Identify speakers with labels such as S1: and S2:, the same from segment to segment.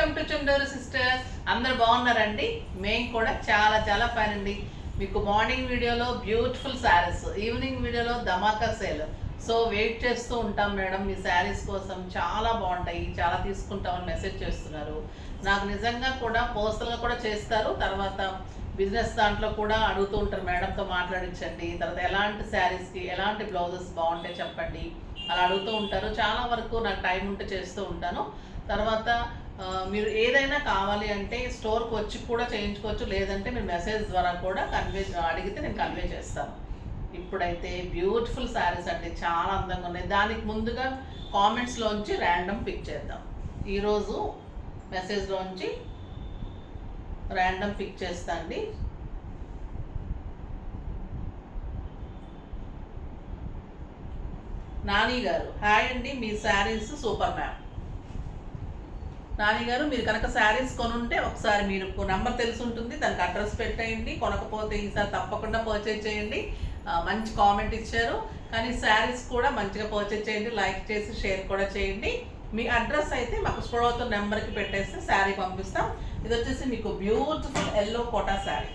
S1: Welcome to Chunduru sisters. అందరు బాగున్నారండి? మేము కూడా చాలా చాలా ఫైన్ అండి. మీకు మార్నింగ్ వీడియోలో బ్యూటిఫుల్ శారీస్, ఈవినింగ్ వీడియోలో ధమాకా సేల్. సో వెయిట్ చేస్తూ ఉంటాం మేడం మీ శారీస్ కోసం, చాలా బాగుంటాయి, చాలా తీసుకుంటామని మెసేజ్ చేస్తున్నారు. నాకు నిజంగా కూడా పర్సనల్గా కూడా చేస్తారు, తర్వాత బిజినెస్ దాంట్లో కూడా అడుగుతూ ఉంటారు, మేడంతో మాట్లాడించండి, తర్వాత ఎలాంటి శారీస్కి ఎలాంటి బ్లౌజెస్ బాగుంటాయి చెప్పండి, అలా అడుగుతూ ఉంటారు. చాలా వరకు నాకు టైం ఉంటే చేస్తూ ఉంటాను. తర్వాత మీరు ఏదైనా కావాలి అంటే స్టోర్కి వచ్చి కూడా చేయించుకోవచ్చు, లేదంటే మీరు మెసేజ్ ద్వారా కూడా అడిగితే నేను కన్వే చేస్తాను. ఇప్పుడైతే బ్యూటిఫుల్ శారీస్ అండి, చాలా అందంగా ఉన్నాయి. దానికి ముందుగా కామెంట్స్లోంచి ర్యాండమ్ పిక్ చేద్దాం. ఈరోజు మెసేజ్లోంచి ర్యాండమ్ పిక్ చేస్తా అండి. నాని గారు హాయ్ అండి, మీ శారీస్ సూపర్ మ్యామ్. నాని గారు, మీరు కనుక శారీస్ కొనుంటే ఒకసారి మీరు నెంబర్ తెలిసి ఉంటుంది, దానికి అడ్రస్ పెట్టేయండి. కొనకపోతే ఈసారి తప్పకుండా పర్చేజ్ చేయండి. మంచి కామెంట్ ఇచ్చారు, కానీ శారీస్ కూడా మంచిగా పర్చేజ్ చేయండి, లైక్ చేసి షేర్ కూడా చేయండి. మీ అడ్రస్ అయితే మాకు స్క్రోల్ అవుతున్న నెంబర్కి పెట్టేస్తే శారీ పంపిస్తాం. ఇది వచ్చేసి మీకు beautiful yellow Kota sari,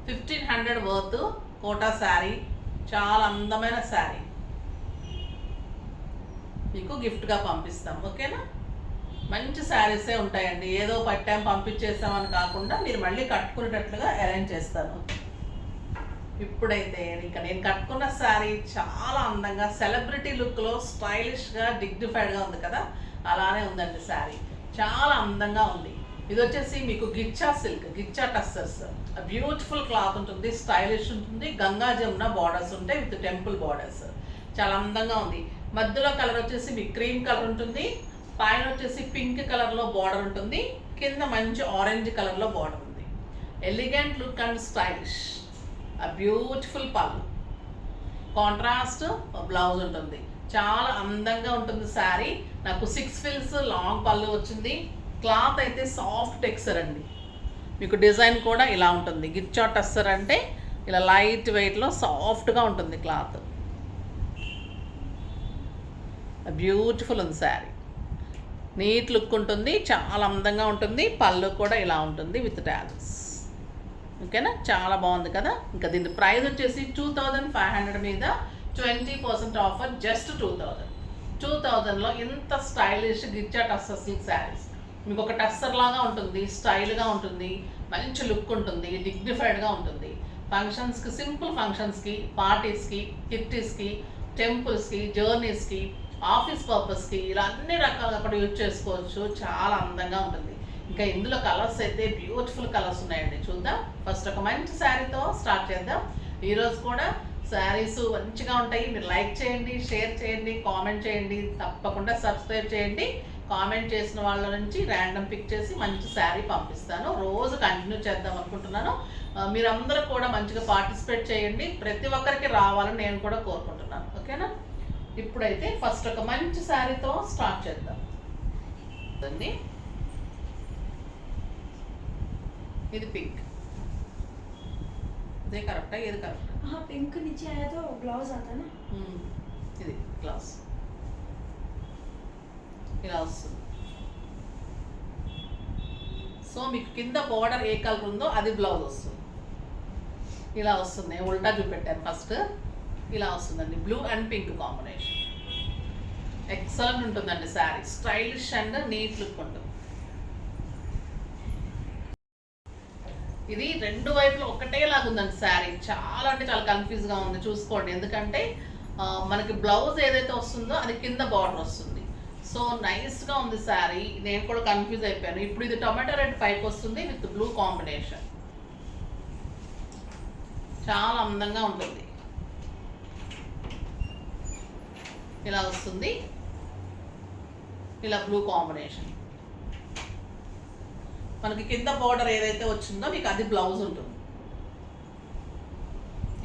S1: 1500 worth Kota sari, చాలా అందమైన శారీ, మీకు గిఫ్ట్గా పంపిస్తాం. ఓకేనా? మంచి శారీసే ఉంటాయండి, ఏదో పట్టాం పంపించేస్తామని కాకుండా మీరు మళ్ళీ కట్టుకునేటట్లుగా అరేంజ్ చేస్తాను. ఇప్పుడైతే ఇంకా నేను కట్టుకున్న శారీ చాలా అందంగా సెలబ్రిటీ లుక్లో స్టైలిష్గా డిగ్నిఫైడ్గా ఉంది కదా, అలానే ఉందండి శారీ, చాలా అందంగా ఉంది. ఇది వచ్చేసి మీకు గిచ్చా సిల్క్, గిచ్చా టస్సర్స్, బ్యూటిఫుల్ క్లాత్ ఉంటుంది, స్టైలిష్ ఉంటుంది, గంగా జమున బార్డర్స్ ఉంటాయి విత్ టెంపుల్ బార్డర్స్, చాలా అందంగా ఉంది. మధ్యలో కలర్ వచ్చేసి మీకు క్రీమ్ కలర్ ఉంటుంది, పైన వచ్చేసి పింక్ కలర్లో బార్డర్ ఉంటుంది, కింద మంచి ఆరెంజ్ కలర్లో బార్డర్ ఉంది. Elegant look and stylish, beautiful పళ్ళు, కాంట్రాస్ట్ బ్లౌజ్ ఉంటుంది, చాలా అందంగా ఉంటుంది శారీ. నాకు 6 ఫిల్స్ లాంగ్ పళ్ళు వచ్చింది. క్లాత్ అయితే సాఫ్ట్ టెక్స్చర్ అండి, మీకు డిజైన్ కూడా ఇలా ఉంటుంది. గిచ్చా టస్సర్ అంటే ఇలా లైట్ వెయిట్లో సాఫ్ట్గా ఉంటుంది క్లాత్, బ్యూటిఫుల్ ఉంది శారీ, నీట్ లుక్ ఉంటుంది, చాలా అందంగా ఉంటుంది. పళ్ళు కూడా ఇలా ఉంటుంది విత్ టాజల్స్. ఓకేనా? చాలా బాగుంది కదా. ఇంకా దీని ప్రైస్ వచ్చేసి 2500 మీద 20% ఆఫర్, జస్ట్ 2000లో ఇంత స్టైలిష్ గిచ్చా టస్సర్ సిల్క్ శారీస్. మీకు ఒక టస్సర్ లాగా ఉంటుంది, స్టైల్గా ఉంటుంది, మంచి లుక్ ఉంటుంది, డిగ్నిఫైడ్గా ఉంటుంది. ఫంక్షన్స్కి, సింపుల్ ఫంక్షన్స్కి, పార్టీస్కి, కిట్టీస్కి, టెంపుల్స్కి, జర్నీస్కి, ఆఫీస్ పర్పస్కి, ఇలా అన్ని రకాలుగా కూడా యూజ్ చేసుకోవచ్చు, చాలా అందంగా ఉంటుంది. ఇంకా ఇందులో కలర్స్ అయితే బ్యూటిఫుల్ కలర్స్ ఉన్నాయండి, చూద్దాం. ఫస్ట్ ఒక మంచి శారీతో స్టార్ట్ చేద్దాం. ఈరోజు కూడా శారీస్ మంచిగా ఉంటాయి. మీరు లైక్ చేయండి, షేర్ చేయండి, కామెంట్ చేయండి, తప్పకుండా సబ్స్క్రైబ్ చేయండి. కామెంట్ చేసిన వాళ్ళ నుంచి ర్యాండమ్ పిక్ చేసి మంచి శారీ పంపిస్తాను. రోజు కంటిన్యూ చేద్దాం అనుకుంటున్నాను. మీరందరూ కూడా మంచిగా పార్టిసిపేట్ చేయండి, ప్రతి ఒక్కరికి రావాలని నేను కూడా కోరుకుంటున్నాను. ఓకేనా? ఇప్పుడైతే ఫస్ట్ ఒక మంచి శారీతో స్టార్ట్ చేద్దాం. ఇది పింక్, ఇదే కరెక్టా? ఏది కరెక్ట్?
S2: पिंक नीचे आया तो ब्लाउज आता ना,
S1: ఇది బ్లౌజ్ ఇలా వస్తుంది. సో మీకు కింద బోర్డర్ ఏ కలర్ ఉందో అది బ్లౌజ్ వస్తుంది, ఇలా వస్తుంది. ఉల్టా చూపెట్టాను ఫస్ట్, ఇలా వస్తుందండి. Blue and pink combination, excellent ఉంటుందండి sari, stylish and neat look ఉంటుంది. ఇది రెండు వైపులు ఒకటేలాగా ఉందండి శారీ, చాలా అంటే చాలా కన్ఫ్యూజ్గా ఉంది, చూసుకోండి. ఎందుకంటే మనకి బ్లౌజ్ ఏదైతే వస్తుందో అది కింద బార్డర్ వస్తుంది. సో నైస్గా ఉంది శారీ, నేను కూడా కన్ఫ్యూజ్ అయిపోయాను. ఇప్పుడు ఇది టొమాటో రెడ్ పైకి వస్తుంది విత్ బ్లూ కాంబినేషన్, చాలా అందంగా ఉంటుంది. ఇలా వస్తుంది, ఇలా బ్లూ కాంబినేషన్. మనకి కింద బార్డర్ ఏదైతే వచ్చిందో మీకు అది బ్లౌజ్ ఉంటుంది.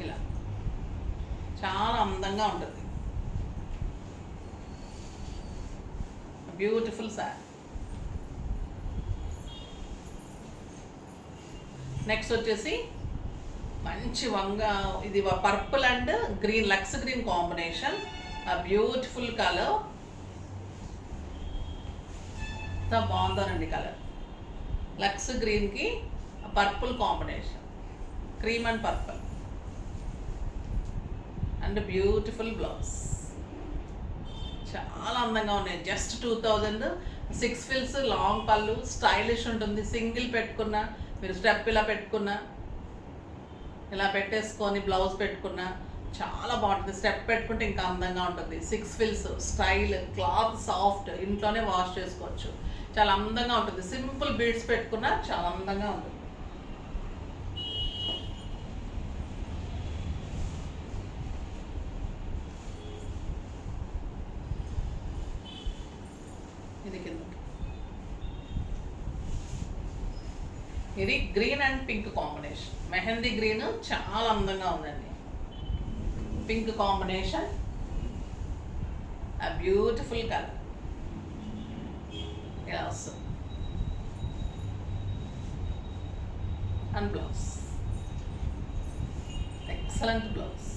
S1: ఇలా చాలా అందంగా ఉంటుంది, బ్యూటిఫుల్ శారీ. నెక్స్ట్ వచ్చేసి మంచి ఇది purple and green, lux green combination, beautiful colour, ఎంత బాగుందోనండి కలర్. లక్స్ గ్రీన్కి purple combination, cream and purple and beautiful blouse. చాలా అందంగా ఉన్నాయి. జస్ట్ 2000. 6 ఫిల్స్, లాంగ్ పళ్ళు, స్టైలిష్ ఉంటుంది. సింగిల్ పెట్టుకున్నా, మీరు స్టెప్ ఇలా పెట్టుకున్నా, ఇలా పెట్టేసుకొని బ్లౌజ్ పెట్టుకున్నా చాలా బాగుంటుంది. స్టెప్ పెట్టుకుంటే ఇంకా అందంగా ఉంటుంది. 6 ఫిల్స్, స్టైల్, క్లాత్ సాఫ్ట్, ఇంట్లోనే వాష్ చేసుకోవచ్చు. చాలా అందంగా ఉంటుంది. సింపుల్ బీడ్స్ పెట్టుకున్నా చాలా అందంగా ఉంటుంది. ఇది కింద, ఇది green and pink combination. Mehndi green చాలా అందంగా ఉందండి. పింక్ కాంబినేషన్, ఆ బ్యూటిఫుల్ కలర్ ఇలా వస్తుంది. And blouse, excellent blouse.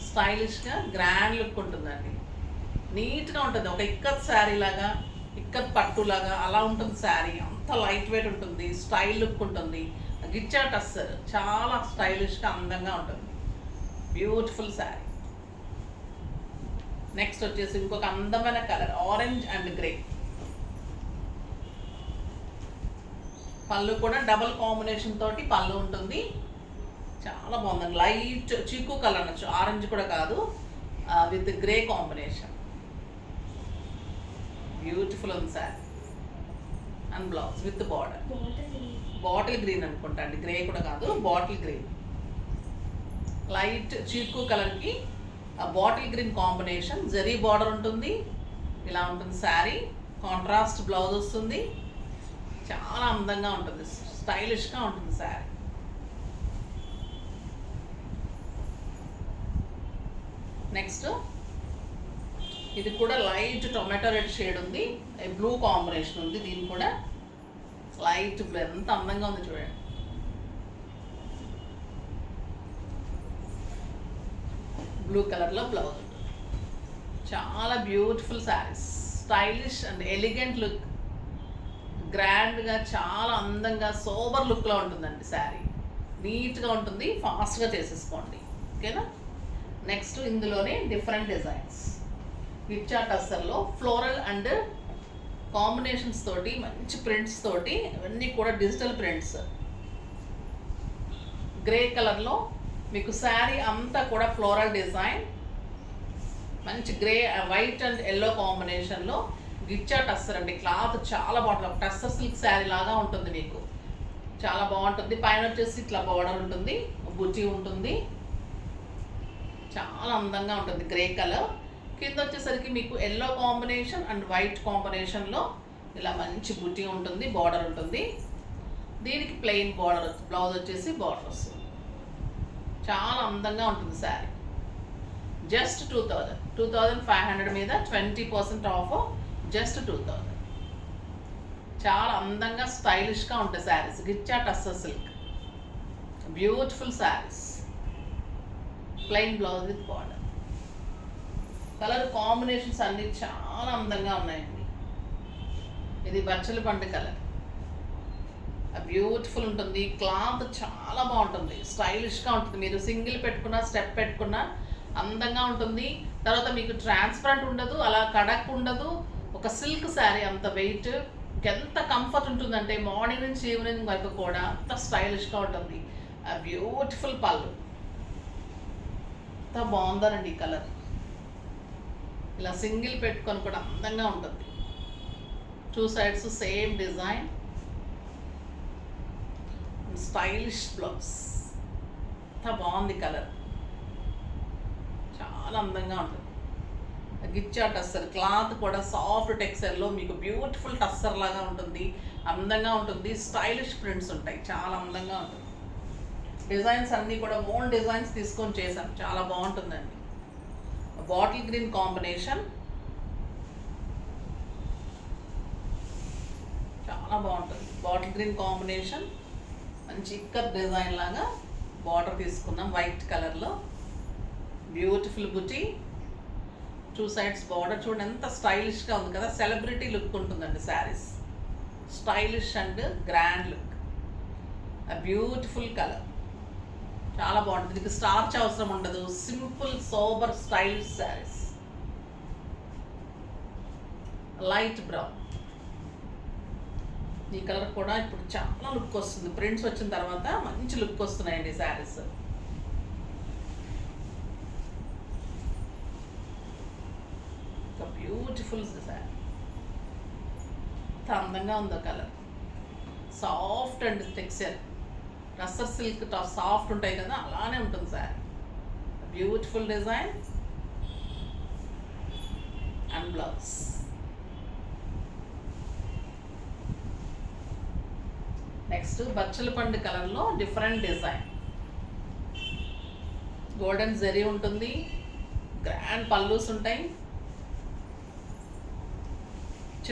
S1: స్టైలిష్గా గ్రాండ్ లుక్ ఉంటుందండి. నీట్గా ఉంటుంది. ఒక ఇక్కత్ శారీ లాగా, ఇక్కత్ పట్టులాగా అలా ఉంటుంది శారీ. అంత లైట్ వెయిట్ ఉంటుంది, స్టైల్ లుక్ ఉంటుంది. గిచ్చా టస్సర్ చాలా స్టైలిష్గా అందంగా ఉంటుంది. బ్యూటిఫుల్ శారీ. నెక్స్ట్ వచ్చేసి ఇంకొక అందమైన కలర్, ఆరెంజ్ అండ్ గ్రే. పళ్ళు కూడా డబల్ కాంబినేషన్ తోటి పళ్ళు ఉంటుంది. చాలా బాగుందండి. లైట్ చీకు కలర్ అనొచ్చు, ఆరెంజ్ కూడా కాదు, విత్ గ్రే కాంబినేషన్. బ్యూటిఫుల్ ఉంది sari. And blouse with border. Bottle green అనుకుంటా అండి, గ్రే కూడా కాదు, బాటిల్ గ్రీన్. లైట్ చీకు కలర్కి bottle green combination. Zari border ఉంటుంది. ఇలా ఉంటుంది శారీ. కాంట్రాస్ట్ బ్లౌజ్ వస్తుంది. చాలా అందంగా ఉంటుంది, స్టైలిష్గా ఉంటుంది శారీ. నెక్స్ట్ ఇది కూడా లైట్ టొమాటో రెడ్ షేడ్ ఉంది, బ్లూ కాంబినేషన్ ఉంది. దీని కూడా లైట్ బ్లూ, ఎంత అందంగా ఉంది చూడండి. బ్లూ కలర్లో బ్లౌజ్ ఉంటుంది. చాలా beautiful saris. Stylish and elegant look, గ్రాండ్గా చాలా అందంగా సోబర్ లుక్లో ఉంటుందండి శారీ. నీట్గా ఉంటుంది. ఫాస్ట్గా చేసేసుకోండి, ఓకేనా. నెక్స్ట్ ఇందులోనే డిఫరెంట్ డిజైన్స్. గిచ్చా టస్సర్లో ఫ్లోరల్ అండ్ కాంబినేషన్స్ తోటి, మంచి ప్రింట్స్ తోటి, ఇవన్నీ కూడా డిజిటల్ ప్రింట్స్. గ్రే కలర్లో మీకు శారీ అంతా కూడా ఫ్లోరల్ డిజైన్. మంచి గ్రే, వైట్ అండ్ ఎల్లో కాంబినేషన్లో గిచ్చా టస్సర్ అండి. క్లాత్ చాలా బాగుంటుంది. టస్సర్ సిల్క్ శారీ లాగా ఉంటుంది మీకు. చాలా బాగుంటుంది. పైన వచ్చేసి ఇట్లా బార్డర్ ఉంటుంది, బుజ్జి ఉంటుంది. చాలా అందంగా ఉంటుంది. గ్రే కలర్ కింద వచ్చేసరికి మీకు ఎల్లో కాంబినేషన్ అండ్ వైట్ కాంబినేషన్లో ఇలా మంచి బుట్టి ఉంటుంది, బార్డర్ ఉంటుంది. దీనికి ప్లెయిన్ బార్డర్, బ్లౌజ్ వచ్చేసి బార్డర్ వస్తుంది. చాలా అందంగా ఉంటుంది శారీ. జస్ట్ 2000, 2500 మీద 20% ఆఫ్, జస్ట్ 2000. చాలా అందంగా స్టైలిష్గా ఉంటాయి saris. Ghicha tussar silk, beautiful saris. Plain blouse with border. Colour combinations అన్నీ చాలా అందంగా ఉన్నాయండి. ఇది బచ్చల పండు కలర్, బ్యూటిఫుల్ ఉంటుంది. క్లాత్ చాలా బాగుంటుంది, స్టైలిష్గా ఉంటుంది. మీరు సింగిల్ పెట్టుకున్నా, స్టెప్ పెట్టుకున్నా అందంగా ఉంటుంది. తర్వాత మీకు ట్రాన్స్పరెంట్ ఉండదు, అలా కడక్ ఉండదు. ఒక సిల్క్ శారీ, అంత వెయిట్, ఎంత కంఫర్ట్ ఉంటుందంటే మార్నింగ్ నుంచి ఈవినింగ్ వరకు కూడా అంత స్టైలిష్గా ఉంటుంది. బ్యూటిఫుల్ పళ్ళు, ఎంత బాగుందోనండి ఈ కలర్. ఇలా సింగిల్ పెట్టుకొని కూడా అందంగా ఉంటుంది. 2 sides same design. Stylish blouse, ఎంత బాగుంది కలర్. చాలా అందంగా ఉంటుంది. గిచ్చా టస్సర్ క్లాత్ కూడా సాఫ్ట్ టెక్స్చర్లో మీకు బ్యూటిఫుల్ టస్సర్ లాగా ఉంటుంది. అందంగా ఉంటుంది. స్టైలిష్ ప్రింట్స్ ఉంటాయి. చాలా అందంగా ఉంటుంది. డిజైన్స్ అన్నీ కూడా ఓన్ డిజైన్స్ తీసుకొని చేశాం. చాలా బాగుంటుందండి. బాటిల్ గ్రీన్ కాంబినేషన్, చాలా బాగుంటుంది. బాటిల్ గ్రీన్ కాంబినేషన్, మంచి ఇక్కత్ డిజైన్ లాగా బార్డర్ తీసుకున్నాం వైట్ కలర్లో. బ్యూటిఫుల్ బుటీ. టూ సైడ్స్ బార్డర్ చూడండి ఎంత స్టైలిష్గా ఉంది కదా, సెలబ్రిటీ లుక్ ఉంటుందండి saris. Stylish and grand look, beautiful colour, చాలా బాగుంటుంది. దీనికి స్టార్చ్ అవసరం ఉండదు, simple sober stylish saris. Light brown, ఈ కలర్ కూడా ఇప్పుడు చాలా లుక్ వస్తుంది. ప్రింట్స్ వచ్చిన తర్వాత మంచి లుక్ వస్తున్నాయండి శారీస్. బ్యూటిఫుల్ శారీ, ఎంత అందంగా ఉందో colour. Soft and texture, tussar silk top soft ఉంటాయి కదా, అలానే ఉంటుంది sari. Beautiful design and blouse. Next బచ్చల పండు కలర్లో డిఫరెంట్ డిజైన్, గోల్డెన్ జెరీ ఉంటుంది, గ్రాండ్ పల్లూస్ ఉంటాయి.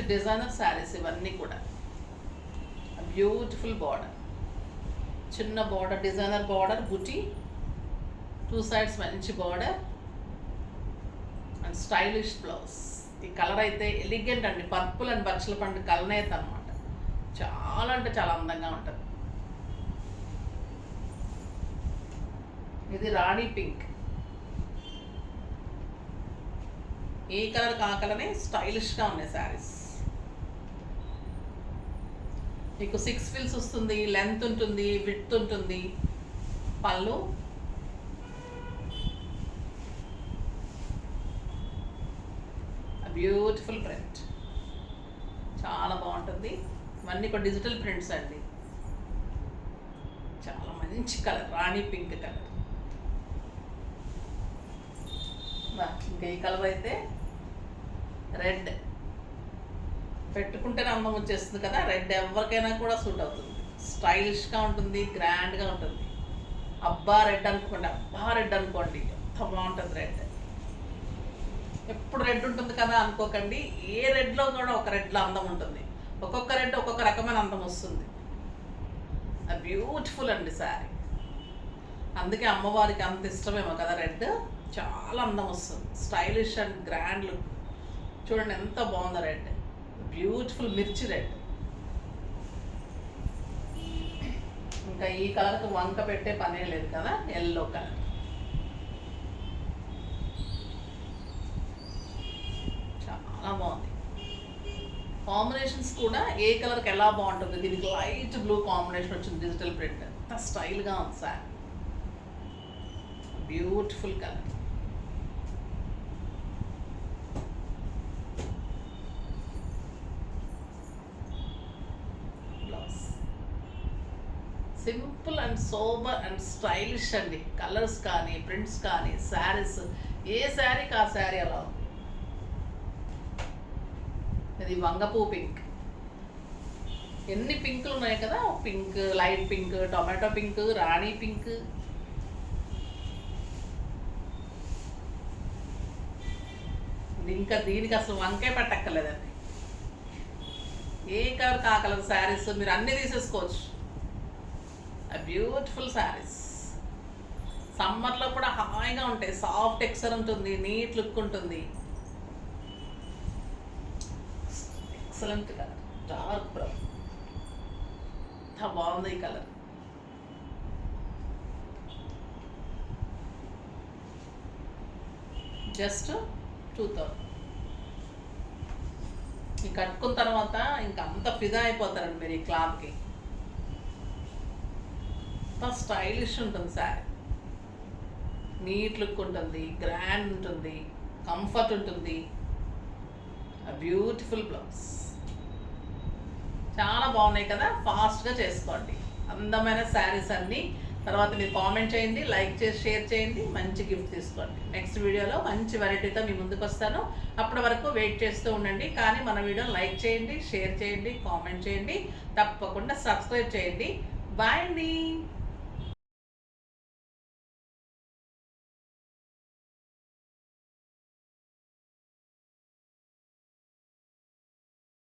S1: డిజైనర్ శారీస్ ఇవన్నీ కూడా. బ్యూటిఫుల్ బార్డర్, చిన్న బార్డర్, డిజైనర్ బార్డర్, బుటీ, టూ సైడ్స్ మంచి బార్డర్ అండ్ స్టైలిష్ బ్లౌజ్. ఈ కలర్ అయితే ఎలిగెంట్ అండి, పర్పుల్ అండ్ బచ్చల పండు కలనేత అనమాట. చాలా అంటే చాలా అందంగా ఉంటుంది. ఇది రాణి పింక్, ఈ కలర్ ఆ కలరే స్టైలిష్గా ఉన్నాయి శారీస్. మీకు 6 ఫిల్స్ వస్తుంది, లెంత్ ఉంటుంది, విడ్త్ ఉంటుంది. పళ్ళు బ్యూటిఫుల్ ప్రింట్, చాలా బాగుంటుంది. ఇవన్నీ కూడా డిజిటల్ ప్రింట్స్ అండి. చాలా మంచి కలర్, రాణి పింక్ కలర్. ఇంకా ఈ కలర్ అయితే రెడ్, పెట్టుకుంటేనే అందం వచ్చేస్తుంది కదా. రెడ్ ఎవరికైనా కూడా సూట్ అవుతుంది, స్టైలిష్గా ఉంటుంది, గ్రాండ్గా ఉంటుంది. అబ్బా రెడ్ అనుకోండి, అబ్బా రెడ్ అనుకోండి, ఎంత బాగుంటుంది రెడ్. ఎప్పుడు రెడ్ ఉంటుంది కదా అనుకోకండి, ఏ రెడ్లో కూడా ఒక రెడ్లో అందం ఉంటుంది. ఒక్కొక్క రెడ్ ఒక్కొక్క రకమైన అందం వస్తుంది. బ్యూటిఫుల్ అండి శారీ. అందుకే అమ్మవారికి అంత ఇష్టమేమో కదా రెడ్, చాలా అందం వస్తుంది. స్టైలిష్ అండ్ గ్రాండ్ లుక్ చూడండి ఎంత బాగుందో రెడ్. బ్యూటిఫుల్ మిర్చి రెడ్. ఇంకా ఈ కలర్కి వంక పెట్టే పనే లేదు కదా, ఎల్లో కలర్. చాలా బాగుంది. కాంబినేషన్స్ కూడా ఏ కలర్కి ఎలా బాగుంటుంది. దీనికి లైట్ బ్లూ కాంబినేషన్ వచ్చింది, డిజిటల్ ప్రింట్, ఎంత స్టైల్గా ఉంది sir. Beautiful colour. Simple and sober and stylish అండి. కలర్స్ కానీ ప్రింట్స్ కానీ శారీస్, ఏ శారీకి ఆ శారీ అలా ఉంది. ఇది వంగపూ పింక్. ఎన్ని పింకులు ఉన్నాయి కదా, pink, light pink, tomato pink, rani pink. ఇంకా దీనికి అసలు వంకే పెట్టక్కర్లేదండి. ఏ కలర్ కా కలర్ శారీస్ మీరు అన్నీ తీసేసుకోవచ్చు. బ్యూటిఫుల్ శారీస్. సమ్మర్లో కూడా హాయిగా ఉంటాయి, సాఫ్ట్ టెక్స్చర్ ఉంటుంది, నీట్ లుక్ ఉంటుంది. ఎక్సలెంట్ కలర్, డార్క్ బ్రౌన్, ఎంత బాగుంది ఈ కలర్. జస్ట్ 2000. ఈ కట్టుకున్న తర్వాత ఇంకా అంత ఫిదా అయిపోతారండి మీరు ఈ క్లాత్కి. అంత స్టైలిష్ ఉంటుంది శారీ, నీట్ లుక్ ఉంటుంది, గ్రాండ్ ఉంటుంది, కంఫర్ట్ ఉంటుంది. Beautiful blouse. చాలా బాగున్నాయి కదా, ఫాస్ట్గా చేసుకోండి అందమైన శారీస్ అన్నీ. తర్వాత మీరు కామెంట్ చేయండి, లైక్ చేసి షేర్ చేయండి, మంచి గిఫ్ట్ తీసుకోండి. నెక్స్ట్ వీడియోలో మంచి వెరైటీతో మీ ముందుకు వస్తాను. అప్పటి వరకు వెయిట్ చేస్తూ ఉండండి. కానీ మన వీడియోని లైక్ చేయండి, షేర్ చేయండి, కామెంట్ చేయండి, తప్పకుండా సబ్స్క్రైబ్ చేయండి. బాయ్ అండి.